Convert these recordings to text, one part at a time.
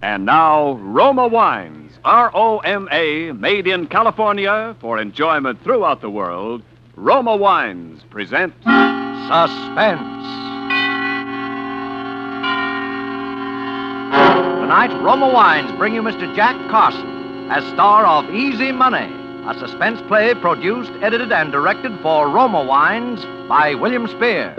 And now, Roma Wines, R-O-M-A, made in California for enjoyment throughout the world. Roma Wines present Suspense. Tonight, Roma Wines bring you Mr. Jack Carson as star of Easy Money, a suspense play produced, edited, and directed for Roma Wines by William Spear.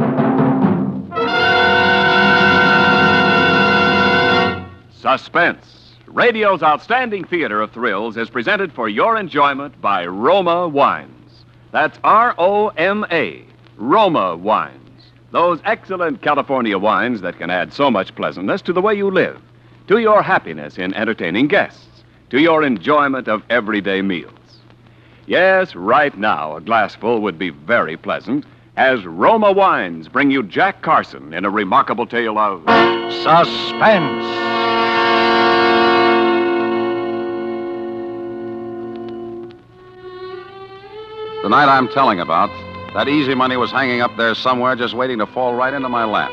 Suspense. Radio's outstanding theater of thrills is presented for your enjoyment by Roma Wines. That's R-O-M-A, Roma Wines. Those excellent California wines that can add so much pleasantness to the way you live, to your happiness in entertaining guests, to your enjoyment of everyday meals. Yes, right now, a glassful would be very pleasant as Roma Wines bring you Jack Carson in a remarkable tale of Suspense. The night I'm telling about, that Easy Money was hanging up there somewhere just waiting to fall right into my lap.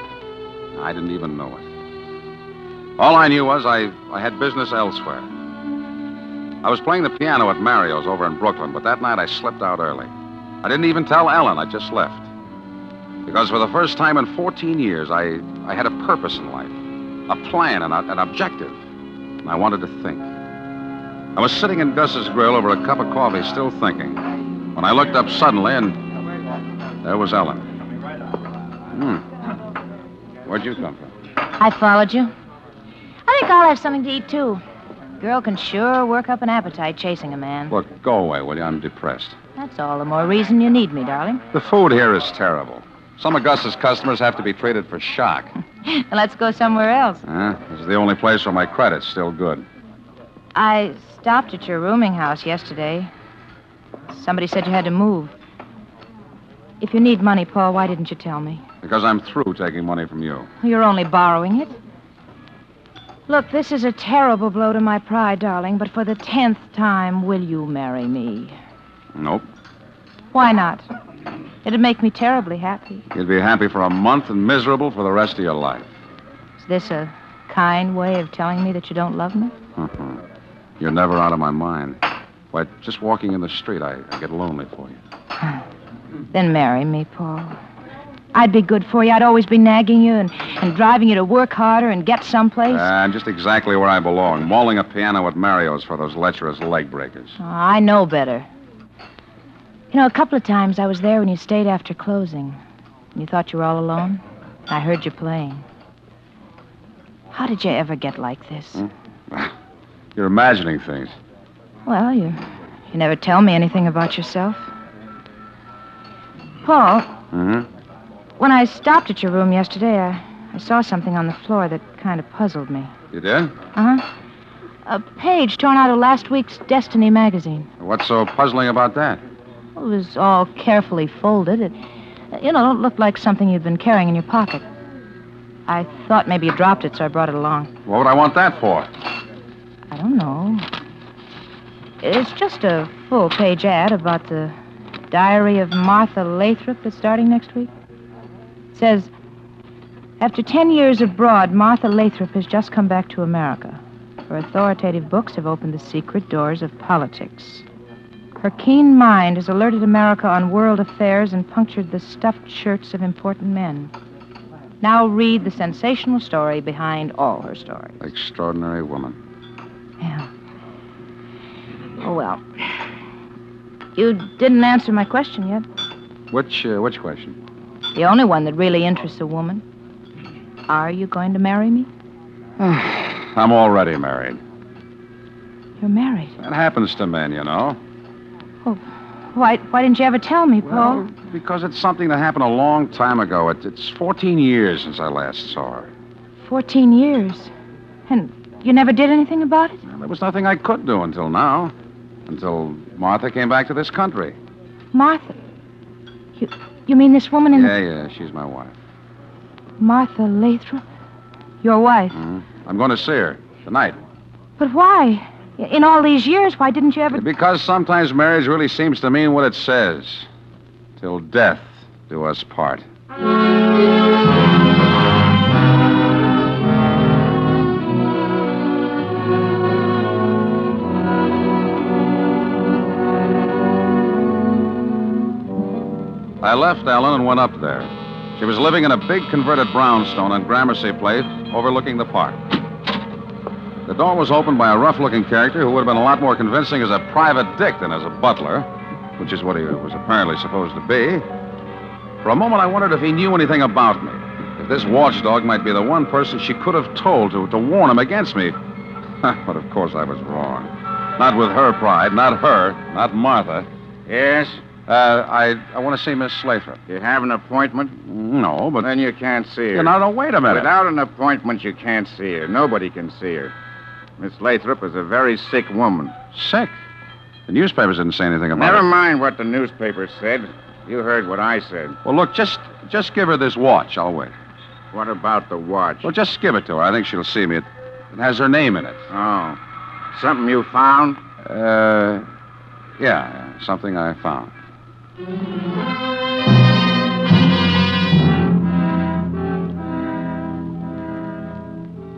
I didn't even know it. All I knew was I had business elsewhere. I was playing the piano at Mario's over in Brooklyn, but that night I slipped out early. I didn't even tell Ellen. I just left. Because for the first time in 14 years, I had a purpose in life, a plan, an objective, and I wanted to think. I was sitting in Gus's grill over a cup of coffee, still thinking, when I looked up suddenly, and there was Ellen. Where'd you come from? I followed you. I think I'll have something to eat, too. Girl can sure work up an appetite chasing a man. Look, go away, will you? I'm depressed. That's all the more reason you need me, darling. The food here is terrible. Some of Gus's customers have to be treated for shock. Let's go somewhere else. This is the only place where my credit's still good. I stopped at your rooming house yesterday. Somebody said you had to move. If you need money, Paul, why didn't you tell me? Because I'm through taking money from you. You're only borrowing it. Look, this is a terrible blow to my pride, darling, but for the 10th time, will you marry me? Nope. Why not? It'd make me terribly happy. You'd be happy for a month and miserable for the rest of your life. Is this a kind way of telling me that you don't love me? You're never out of my mind. Why, just walking in the street, I get lonely for you. Then marry me, Paul. I'd be good for you. I'd always be nagging you and driving you to work harder and get someplace. I'm just exactly where I belong, mauling a piano at Mario's for those lecherous leg breakers. Oh, I know better. You know, a couple of times I was there when you stayed after closing. And you thought you were all alone. I heard you playing. How did you ever get like this? You're imagining things. Well, you never tell me anything about yourself. Paul. When I stopped at your room yesterday, I saw something on the floor that kind of puzzled me. You did? A page torn out of last week's Destiny magazine. What's so puzzling about that? It was all carefully folded. It looked like something you'd been carrying in your pocket. I thought maybe you dropped it, so I brought it along. What would I want that for? I don't know. It's just a full-page ad about the Diary of Martha Lathrop that's starting next week. It says, after 10 years abroad, Martha Lathrop has just come back to America. Her authoritative books have opened the secret doors of politics. Her keen mind has alerted America on world affairs and punctured the stuffed shirts of important men. Now read the sensational story behind all her stories. Extraordinary woman. Yeah. Oh, well. You didn't answer my question yet. Which question? The only one that really interests a woman. Are you going to marry me? I'm already married. You're married? That happens to men, you know. Oh, why didn't you ever tell me, Paul? Well, because it's something that happened a long time ago. It's 14 years since I last saw her. 14 years? And you never did anything about it? Well, there was nothing I could do until now. Until Martha came back to this country. Martha? You mean this woman in Yeah, she's my wife. Martha Lathrop? Your wife? I'm going to see her tonight. But why? In all these years, why didn't you ever... Because sometimes marriage really seems to mean what it says. Till death do us part. I left Ellen and went up there. She was living in a big converted brownstone on Gramercy Place overlooking the park. The door was opened by a rough-looking character who would have been a lot more convincing as a private dick than as a butler, which is what he was apparently supposed to be. For a moment, I wondered if he knew anything about me. If this watchdog might be the one person she could have told to warn him against me. But of course I was wrong. Not with her pride, not her, not Martha. Yes? I want to see Miss Lathrop. You have an appointment? No, but... Then you can't see her. No, wait a minute. Without an appointment, you can't see her. Nobody can see her. Miss Lathrop is a very sick woman. Sick? The newspapers didn't say anything about it. Never mind what the newspapers said. You heard what I said. Well, look, just give her this watch. I'll wait. What about the watch? Well, just give it to her. I think she'll see me. It has her name in it. Oh. Something you found? Yeah, something I found.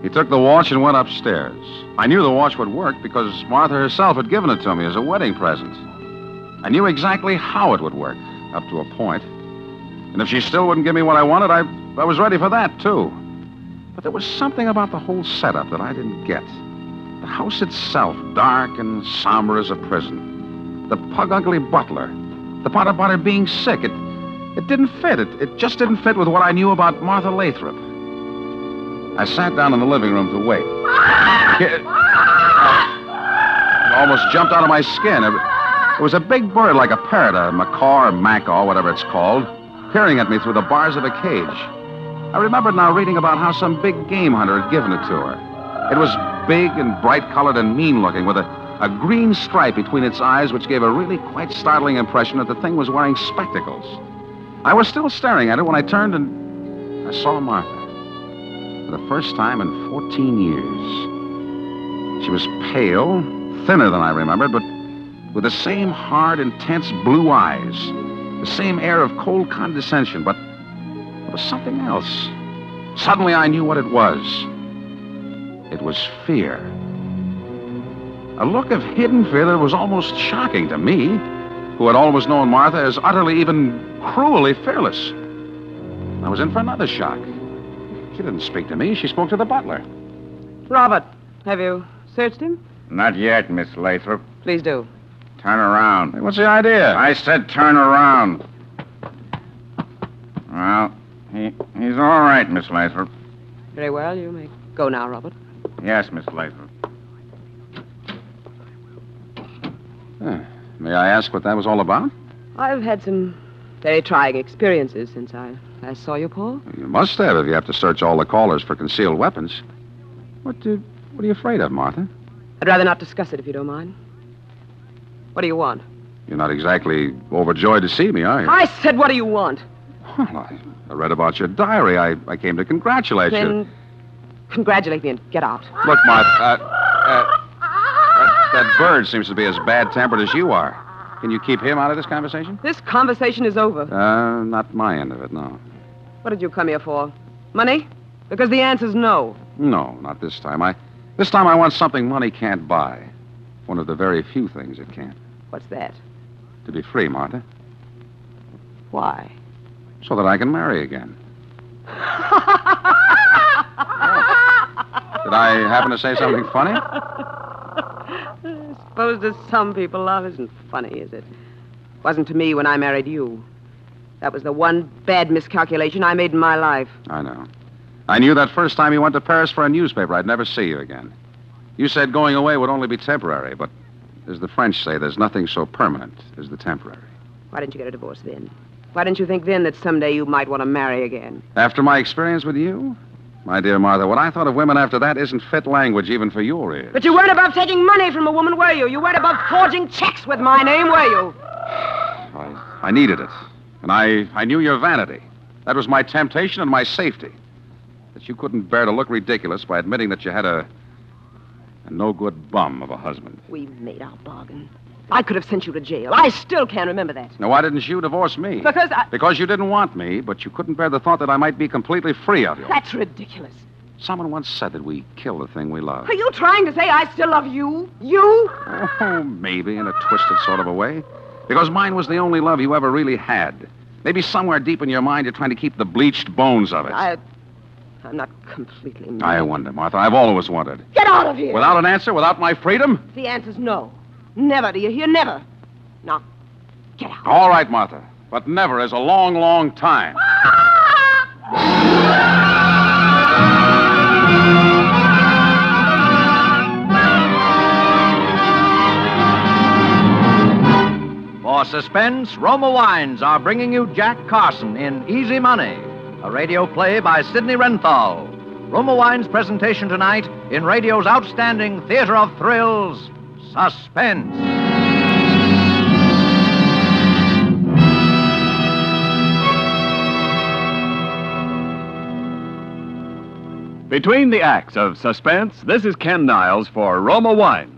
He took the watch and went upstairs. I knew the watch would work because Martha herself had given it to me as a wedding present. I knew exactly how it would work, up to a point. And if she still wouldn't give me what I wanted, I was ready for that, too. But there was something about the whole setup that I didn't get. The house itself, dark and somber as a prison. The pug-ugly butler. The part about her being sick. It didn't fit. It just didn't fit with what I knew about Martha Lathrop. I sat down in the living room to wait. It almost jumped out of my skin. It was a big bird like a parrot, a macaw or macaw, whatever it's called, peering at me through the bars of a cage. I remembered now reading about how some big game hunter had given it to her. It was big and bright-colored and mean-looking, with a green stripe between its eyes, which gave a really quite startling impression that the thing was wearing spectacles. I was still staring at it when I turned and I saw Martha. For the first time in 14 years. She was pale, thinner than I remembered, but with the same hard, intense blue eyes, the same air of cold condescension, but there was something else. Suddenly I knew what it was. It was fear. A look of hidden fear that was almost shocking to me, who had always known Martha as utterly, even cruelly fearless. I was in for another shock. She didn't speak to me. She spoke to the butler. Robert, have you searched him? Not yet, Miss Lathrop. Please do. Turn around. Hey, what's the idea? I said turn around. Well, he's all right, Miss Lathrop. Very well. You may go now, Robert. Yes, Miss Lathrop. May I ask what that was all about? I've had some very trying experiences since I last saw you, Paul. You must have if you have to search all the callers for concealed weapons. What are you afraid of, Martha? I'd rather not discuss it if you don't mind. What do you want? You're not exactly overjoyed to see me, are you? I said, what do you want? Well, I read about your diary. I came to congratulate you. Then congratulate me and get out. Look, Martha, that bird seems to be as bad-tempered as you are. Can you keep him out of this conversation? This conversation is over. Not my end of it, no. What did you come here for? Money? Because the answer's no. No, not this time. This time I want something money can't buy. One of the very few things it can't. What's that? To be free, Martha. Why? So that I can marry again. Did I happen to say something funny? I suppose to some people love isn't funny, is it? Wasn't to me when I married you. That was the one bad miscalculation I made in my life. I know. I knew that first time you went to Paris for a newspaper, I'd never see you again. You said going away would only be temporary, but as the French say, there's nothing so permanent as the temporary. Why didn't you get a divorce then? Why didn't you think then that someday you might want to marry again? After my experience with you? My dear Martha, what I thought of women after that isn't fit language even for your ears. But you weren't above taking money from a woman, were you? You weren't above forging checks with my name, were you? I needed it. And I knew your vanity. That was my temptation and my safety. That you couldn't bear to look ridiculous by admitting that you had a no-good bum of a husband. We made our bargain. I could have sent you to jail. I still can't remember that. Now, why didn't you divorce me? Because you didn't want me, but you couldn't bear the thought that I might be completely free of you. That's ridiculous. Someone once said that we kill the thing we love. Are you trying to say I still love you? You? Oh, maybe in a twisted sort of a way. Because mine was the only love you ever really had. Maybe somewhere deep in your mind you're trying to keep the bleached bones of it. I'm not completely mad. I wonder, Martha. I've always wondered. Get out of here! Without an answer, without my freedom? The answer's no. Never, do you hear? Never. Now, get out. All right, Martha. But never is a long, long time. For Suspense, Roma Wines are bringing you Jack Carson in Easy Money, a radio play by Sidney Renthal. Roma Wines' presentation tonight in radio's outstanding theater of thrills, Suspense. Between the acts of Suspense, this is Ken Niles for Roma Wines.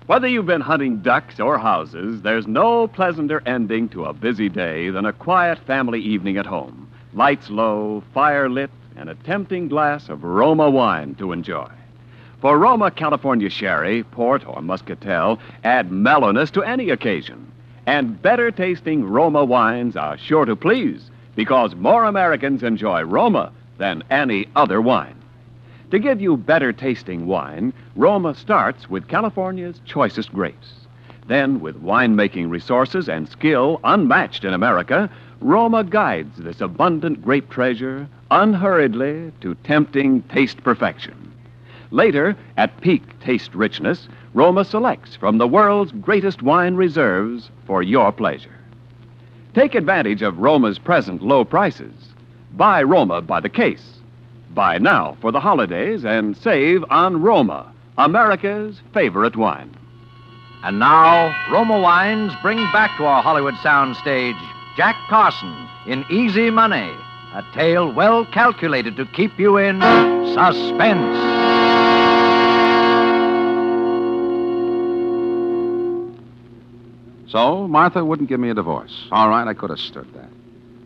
Whether you've been hunting ducks or houses, there's no pleasanter ending to a busy day than a quiet family evening at home. Lights low, fire lit, and a tempting glass of Roma wine to enjoy. For Roma California Sherry, Port, or Muscatel add mellowness to any occasion. And better tasting Roma wines are sure to please, because more Americans enjoy Roma than any other wine. To give you better tasting wine, Roma starts with California's choicest grapes. Then, with winemaking resources and skill unmatched in America, Roma guides this abundant grape treasure unhurriedly to tempting taste perfection. Later, at peak taste richness, Roma selects from the world's greatest wine reserves for your pleasure. Take advantage of Roma's present low prices. Buy Roma by the case. Buy now for the holidays and save on Roma, America's favorite wine. And now, Roma Wines bring back to our Hollywood soundstage Jack Carson in Easy Money, a tale well calculated to keep you in suspense. So, Martha wouldn't give me a divorce. All right, I could have stood that.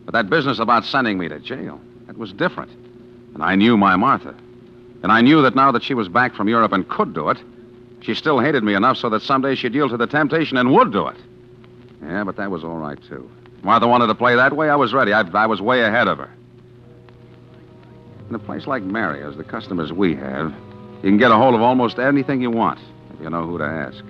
But that business about sending me to jail, that was different. And I knew my Martha. And I knew that now that she was back from Europe and could do it, she still hated me enough so that someday she'd yield to the temptation and would do it. Yeah, but that was all right, too. Martha wanted to play that way. I was ready. I was way ahead of her. In a place like Mario's, the customers we have, you can get a hold of almost anything you want, if you know who to ask.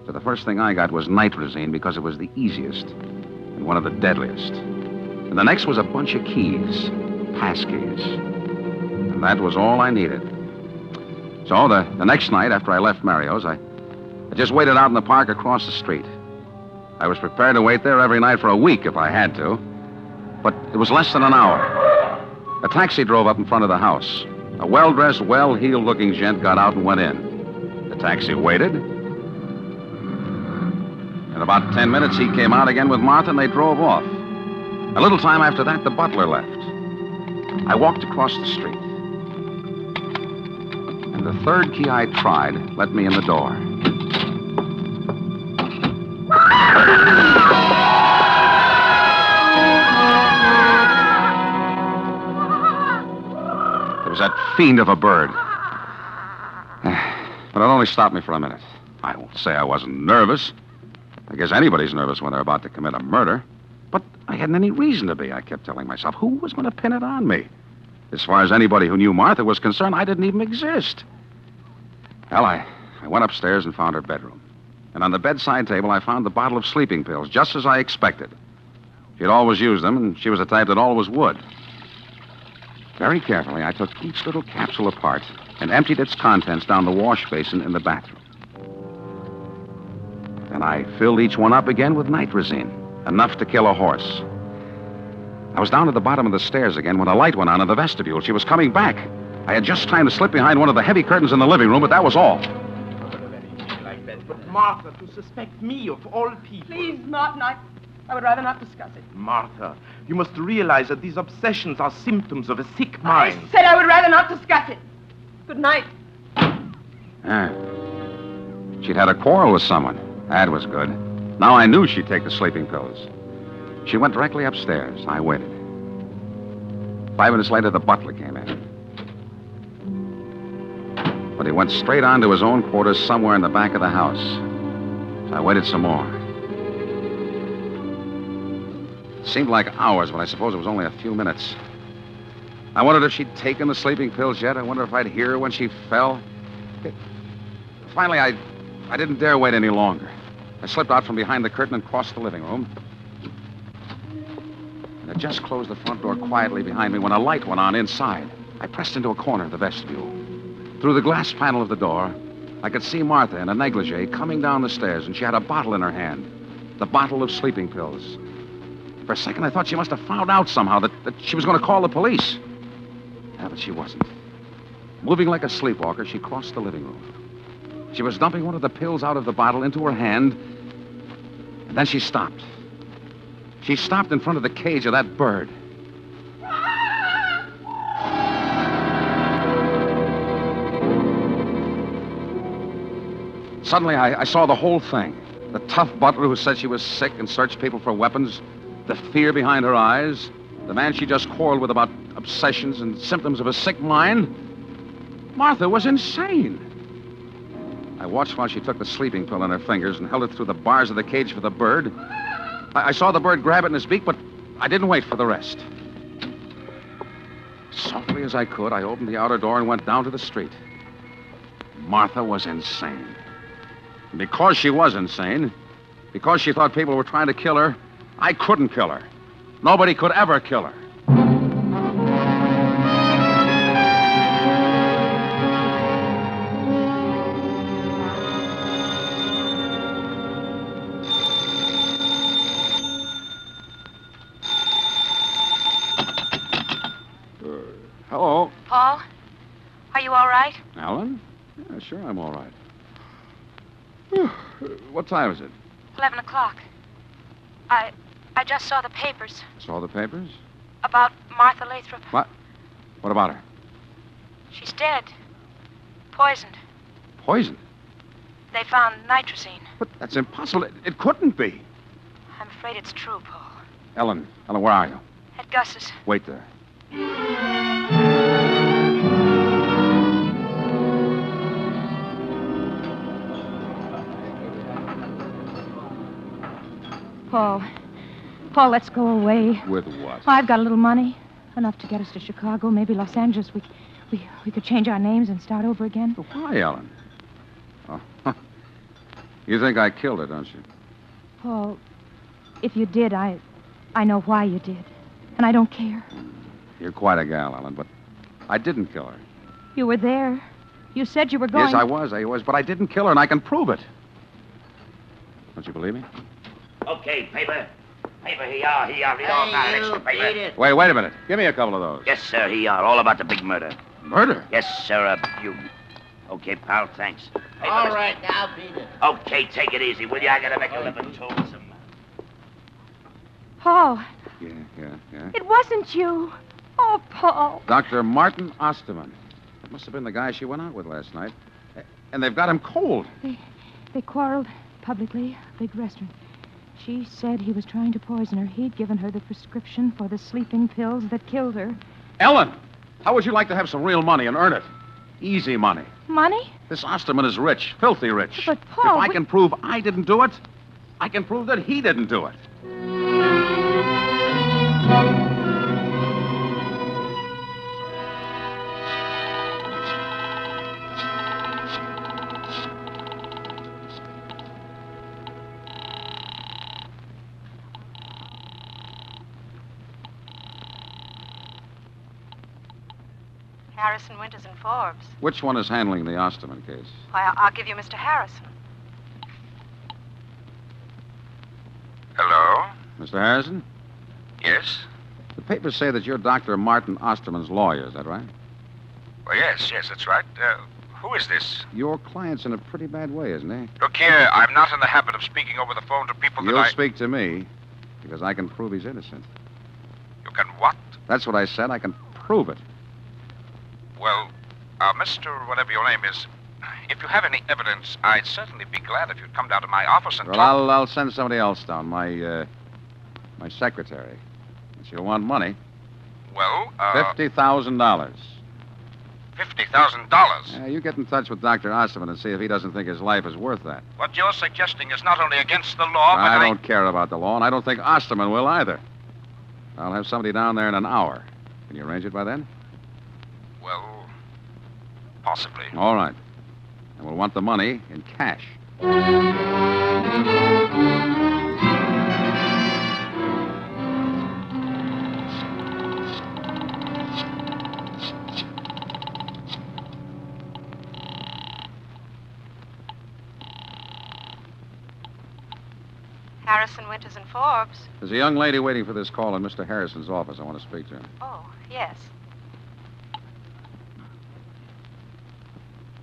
So the first thing I got was nitrazine because it was the easiest and one of the deadliest. And the next was a bunch of keys, passkeys. And that was all I needed. So the next night after I left Mario's, I just waited out in the park across the street. I was prepared to wait there every night for a week if I had to. But it was less than an hour. A taxi drove up in front of the house. A well-dressed, well-heeled looking gent got out and went in. The taxi waited. In about 10 minutes, he came out again with Martha, and they drove off. A little time after that, the butler left. I walked across the street. And the third key I tried let me in the door. There was that fiend of a bird. But it only stopped me for a minute. I won't say I wasn't nervous. I guess anybody's nervous when they're about to commit a murder. But I hadn't any reason to be, I kept telling myself. Who was going to pin it on me? As far as anybody who knew Martha was concerned, I didn't even exist. Well, I went upstairs and found her bedroom. And on the bedside table, I found the bottle of sleeping pills, just as I expected. She'd always used them, and she was the type that always would. Very carefully, I took each little capsule apart and emptied its contents down the wash basin in the bathroom. Then I filled each one up again with nitrazine, enough to kill a horse. I was down at the bottom of the stairs again when a light went on in the vestibule. She was coming back. I had just time to slip behind one of the heavy curtains in the living room, but that was all. But Martha, to suspect me of all people... Please, Martin, I would rather not discuss it. Martha, you must realize that these obsessions are symptoms of a sick mind. I said I would rather not discuss it. Good night. She'd had a quarrel with someone. That was good. Now I knew she'd take the sleeping pills. She went directly upstairs. I waited. 5 minutes later, the butler came in. But he went straight on to his own quarters somewhere in the back of the house. So I waited some more. It seemed like hours, but I suppose it was only a few minutes. I wondered if she'd taken the sleeping pills yet. I wondered if I'd hear her when she fell. Finally, I didn't dare wait any longer. I slipped out from behind the curtain and crossed the living room. And I just closed the front door quietly behind me when a light went on inside. I pressed into a corner of the vestibule. Through the glass panel of the door, I could see Martha in a negligee coming down the stairs, and she had a bottle in her hand. The bottle of sleeping pills. For a second, I thought she must have found out somehow that she was going to call the police. Yeah, but she wasn't. Moving like a sleepwalker, she crossed the living room. She was dumping one of the pills out of the bottle into her hand, and then she stopped. She stopped in front of the cage of that bird. Suddenly, I saw the whole thing. The tough butler who said she was sick and searched people for weapons, the fear behind her eyes, the man she just quarreled with about obsessions and symptoms of a sick mind. Martha was insane. I watched while she took the sleeping pill in her fingers and held it through the bars of the cage for the bird. I saw the bird grab it in his beak, but I didn't wait for the rest. Softly as I could, I opened the outer door and went down to the street. Martha was insane. And because she was insane, because she thought people were trying to kill her, I couldn't kill her. Nobody could ever kill her. Hello. Paul, are you all right? Alan? Yeah, sure, I'm all right. What time is it? 11 o'clock. I just saw the papers Saw the papers? about Martha Lathrop. What? What about her? She's dead. Poisoned. Poisoned? They found nitrazine. But that's impossible. It couldn't be. I'm afraid it's true, Paul. Ellen, where are you? At Gus's. Wait there. Paul, let's go away. With what? I've got a little money. Enough to get us to Chicago, maybe Los Angeles. We could change our names and start over again. But why, Ellen? Oh, you think I killed her, don't you? Paul, if you did, I know why you did. And I don't care. You're quite a gal, Ellen, but I didn't kill her. You were there. You said you were going... Yes, I was, but I didn't kill her, and I can prove it. Don't you believe me? Okay, paper. Paper, here you are. Read all about it. Extra paper. Wait a minute. Give me a couple of those. Yes, sir, here you are. All about the big murder. Murder? Yes, sir, you. Okay, pal, thanks. Paper, All right, now beat it. Okay, take it easy, will you? I gotta make a living, too. Paul, Yeah. it wasn't you. Oh, Paul. Dr. Martin Osterman. That must have been the guy she went out with last night. And they've got him cold. They quarreled publicly, a big restaurant. She said he was trying to poison her. He'd given her the prescription for the sleeping pills that killed her. Ellen, how would you like to have some real money and earn it? Easy money. Money? This Osterman is rich, filthy rich. But, Paul... If I can prove I didn't do it, I can prove that he didn't do it. Harrison, Winters, and Forbes. Which one is handling the Osterman case? Why, I'll give you Mr. Harrison. Hello? Mr. Harrison? Yes? The papers say that you're Dr. Martin Osterman's lawyer, is that right? Well, yes, that's right. Who is this? Your client's in a pretty bad way, isn't he? Look here, I'm not in the habit of speaking over the phone to people You'll that speak to me, because I can prove he's innocent. You can what? That's what I said. I can prove it. Well, Mr. whatever your name is, if you have any evidence, I'd certainly be glad if you'd come down to my office and Well, talk. I'll send somebody else down, my secretary. She'll want money. Well, $50,000. $50,000. Yeah, you get in touch with Dr. Osterman and see if he doesn't think his life is worth that. What you're suggesting is not only against the law, but I don't care about the law, and I don't think Osterman will either. I'll have somebody down there in an hour. Can you arrange it by then? Well, possibly. All right. And we'll want the money in cash. Harrison, Winters, and Forbes. There's a young lady waiting for this call in Mr. Harrison's office. I want to speak to him. Oh, yes.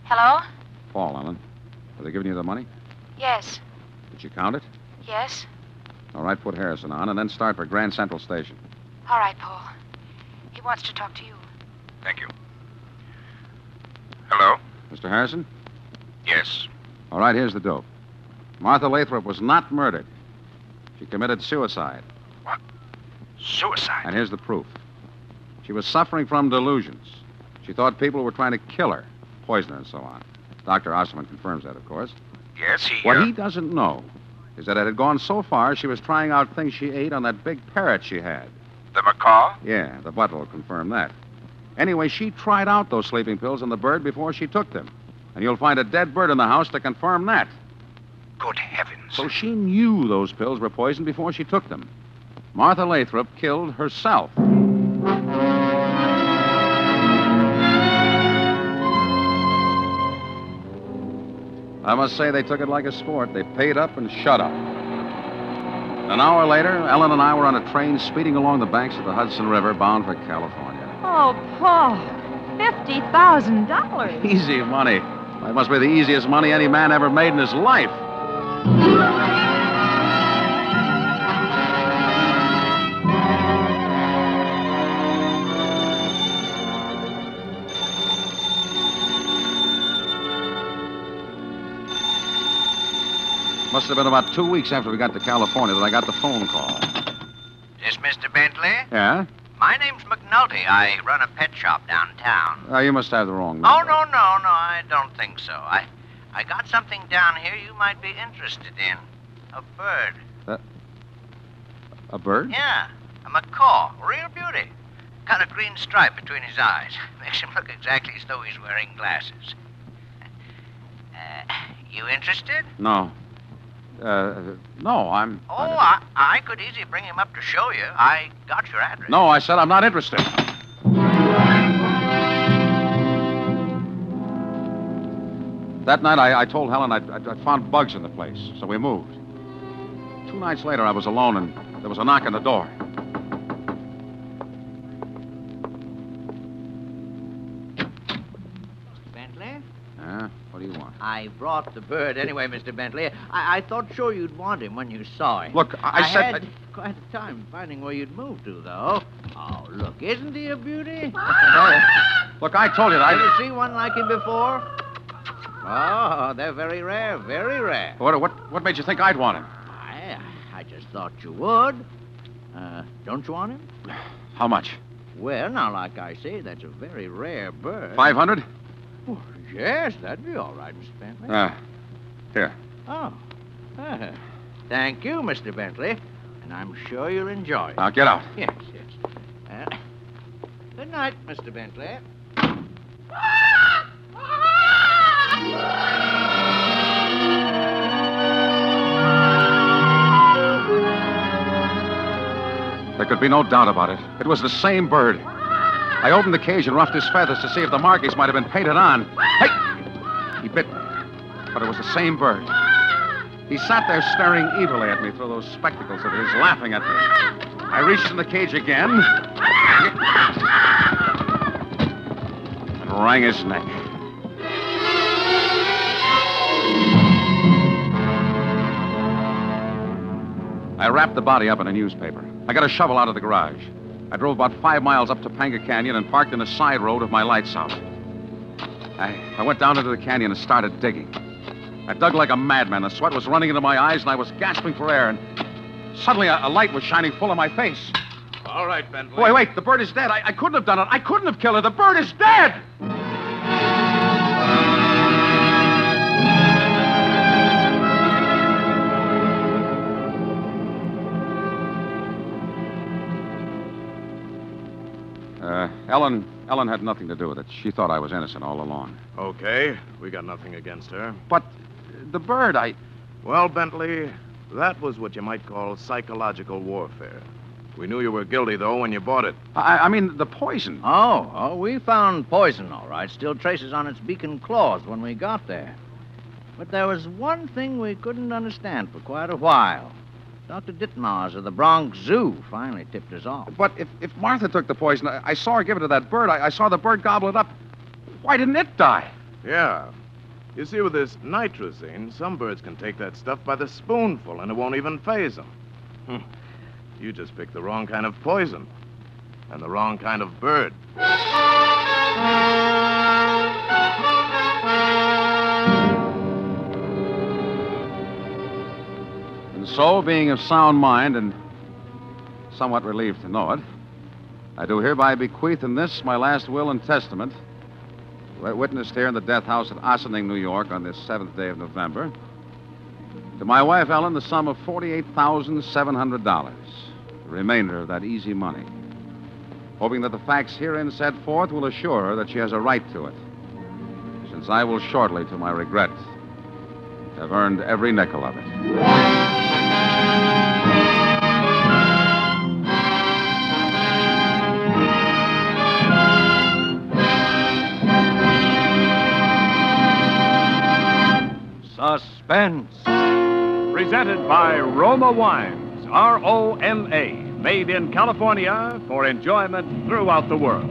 Hello? Paul, Ellen. Have they given you the money? Yes. Did you count it? Yes. All right, put Harrison on, and then start for Grand Central Station. All right, Paul. He wants to talk to you. Thank you. Hello? Mr. Harrison? Yes. All right, here's the dope. Martha Lathrop was not murdered. She committed suicide. What? Suicide? And here's the proof. She was suffering from delusions. She thought people were trying to kill her, poison her, and so on. Dr. Osserman confirms that, of course. Yes, he... What he doesn't know is that it had gone so far she was trying out things she ate on that big parrot she had. The macaw? Yeah, the butler will confirm that. Anyway, she tried out those sleeping pills on the bird before she took them. And you'll find a dead bird in the house to confirm that. Good heavens. So she knew those pills were poisoned before she took them. Martha Lathrop killed herself. I must say they took it like a sport. They paid up and shut up. An hour later, Ellen and I were on a train speeding along the banks of the Hudson River bound for California. Oh, Paul. $50,000. Easy money. That must be the easiest money any man ever made in his life. Must have been about 2 weeks after we got to California that I got the phone call. This Mr. Bentley? Yeah? My name's McNulty. I run a pet shop downtown. You must have the wrong Oh, number. no, I don't think so. I got something down here you might be interested in. A bird. A bird? Yeah, a macaw. Real beauty. Got a green stripe between his eyes. Makes him look exactly as though he's wearing glasses. You interested? No. No, I'm... Oh, I could easily bring him up to show you. I got your address. No, I said I'm not interested. That night, I told Helen I'd found bugs in the place, so we moved. 2 nights later, I was alone, and there was a knock on the door. Bentley? Yeah? What do you want? I brought the bird anyway, Mr. Bentley. I thought sure you'd want him when you saw him. Look, I said... had quite a time finding where you'd moved to, though. Oh, look, isn't he a beauty? Look, I told you that Ever see one like him before? Oh, they're very rare, very rare. What made you think I'd want him? I just thought you would. Don't you want him? How much? Well, now, like I say, that's a very rare bird. 500? Oh, yes, that'd be all right, Mr. Bentley. Here. Oh. Thank you, Mr. Bentley. And I'm sure you'll enjoy it. Now, get out. Yes. Good night, Mr. Bentley. There could be no doubt about it. It was the same bird. I opened the cage and roughed his feathers to see if the markings might have been painted on. Hey! He bit me. But it was the same bird. He sat there staring evilly at me through those spectacles of his, laughing at me. I reached in the cage again and wrang his neck. I wrapped the body up in a newspaper. I got a shovel out of the garage. I drove about 5 miles up Topanga Canyon and parked in a side road with my lights out. I went down into the canyon and started digging. I dug like a madman. The sweat was running into my eyes, and I was gasping for air, and suddenly a light was shining full in my face. All right, Bentley. Wait, the bird is dead. I couldn't have done it. I couldn't have killed her. The bird is dead! Ellen had nothing to do with it. She thought I was innocent all along. Okay, we got nothing against her. But the bird, Well, Bentley, that was what you might call psychological warfare. We knew you were guilty, though, when you bought it. I mean, the poison. Oh, we found poison, all right. Still traces on its beak and claws when we got there. But there was one thing we couldn't understand for quite a while. Dr. Ditmars of the Bronx Zoo finally tipped us off. But if Martha took the poison, I saw her give it to that bird. I saw the bird gobble it up. Why didn't it die? Yeah. You see, with this nitrazine, some birds can take that stuff by the spoonful, and it won't even faze them. You just picked the wrong kind of poison. And the wrong kind of bird. And so, being of sound mind and somewhat relieved to know it, I do hereby bequeath in this my last will and testament, witnessed here in the death house at Ossining, New York, on this 7th day of November, to my wife, Ellen, the sum of $48,700, the remainder of that easy money, hoping that the facts herein set forth will assure her that she has a right to it, since I will shortly, to my regret, have earned every nickel of it. Suspense. Presented by Roma Wines, R-O-M-A, made in California for enjoyment throughout the world.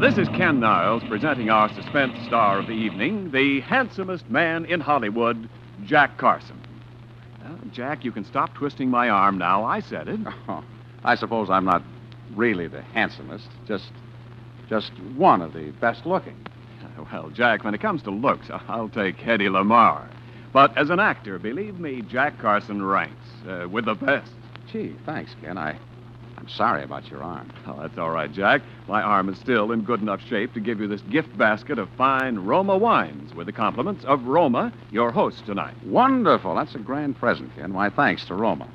This is Ken Niles presenting our suspense star of the evening, the handsomest man in Hollywood, Jack Carson. Jack, you can stop twisting my arm now. I said it. Oh, I suppose I'm not really the handsomest, just one of the best looking. Well, Jack, when it comes to looks, I'll take Hedy Lamarr. But as an actor, believe me, Jack Carson ranks with the best. Gee, thanks, Ken. I'm sorry about your arm. Oh, that's all right, Jack. My arm is still in good enough shape to give you this gift basket of fine Roma wines with the compliments of Roma, your host tonight. Wonderful. That's a grand present, Ken. My thanks to Roma.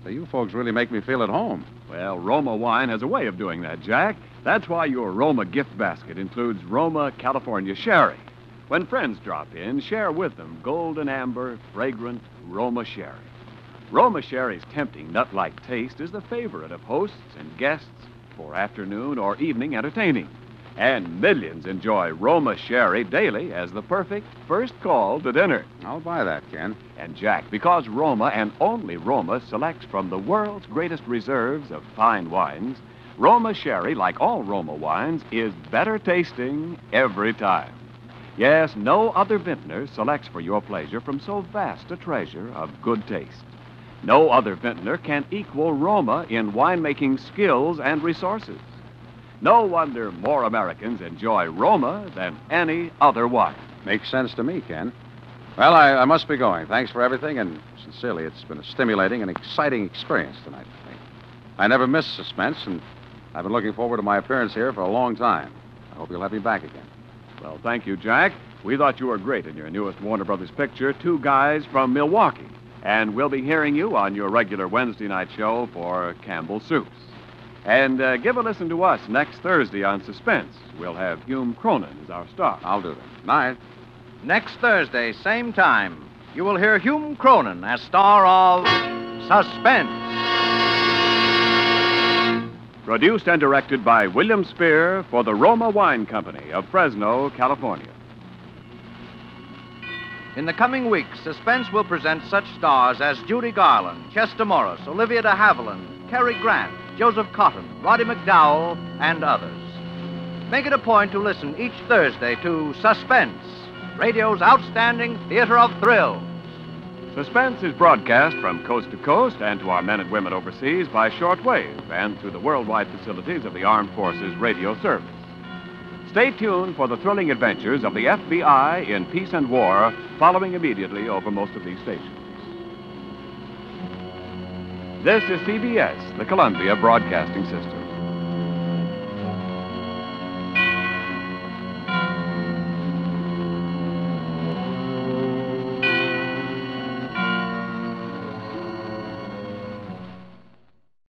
So you folks really make me feel at home. Well, Roma Wine has a way of doing that, Jack. That's why your Roma gift basket includes Roma California Sherry. When friends drop in, share with them golden amber, fragrant Roma Sherry. Roma Sherry's tempting nut-like taste is the favorite of hosts and guests for afternoon or evening entertaining. And millions enjoy Roma Sherry daily as the perfect first call to dinner. I'll buy that, Ken. And, Jack, because Roma and only Roma selects from the world's greatest reserves of fine wines, Roma Sherry, like all Roma wines, is better tasting every time. Yes, no other vintner selects for your pleasure from so vast a treasure of good taste. No other vintner can equal Roma in winemaking skills and resources. No wonder more Americans enjoy Roma than any other wine. Makes sense to me, Ken. Well, I must be going. Thanks for everything, and sincerely, it's been a stimulating and exciting experience tonight for me. I never miss Suspense, and I've been looking forward to my appearance here for a long time. I hope you'll have me back again. Well, thank you, Jack. We thought you were great in your newest Warner Brothers picture, Two Guys from Milwaukee. And we'll be hearing you on your regular Wednesday night show for Campbell Soups. And give a listen to us next Thursday on Suspense. We'll have Hume Cronin as our star. I'll do that. Night. Next Thursday, same time, you will hear Hume Cronin as star of Suspense. Produced and directed by William Spear for the Roma Wine Company of Fresno, California. In the coming weeks, Suspense will present such stars as Judy Garland, Chester Morris, Olivia de Havilland, Cary Grant, Joseph Cotton, Roddy McDowell, and others. Make it a point to listen each Thursday to Suspense, radio's outstanding theater of thrills. Suspense is broadcast from coast to coast and to our men and women overseas by shortwave and through the worldwide facilities of the Armed Forces Radio Service. Stay tuned for the thrilling adventures of the FBI in peace and war, following immediately over most of these stations. This is CBS, the Columbia Broadcasting System.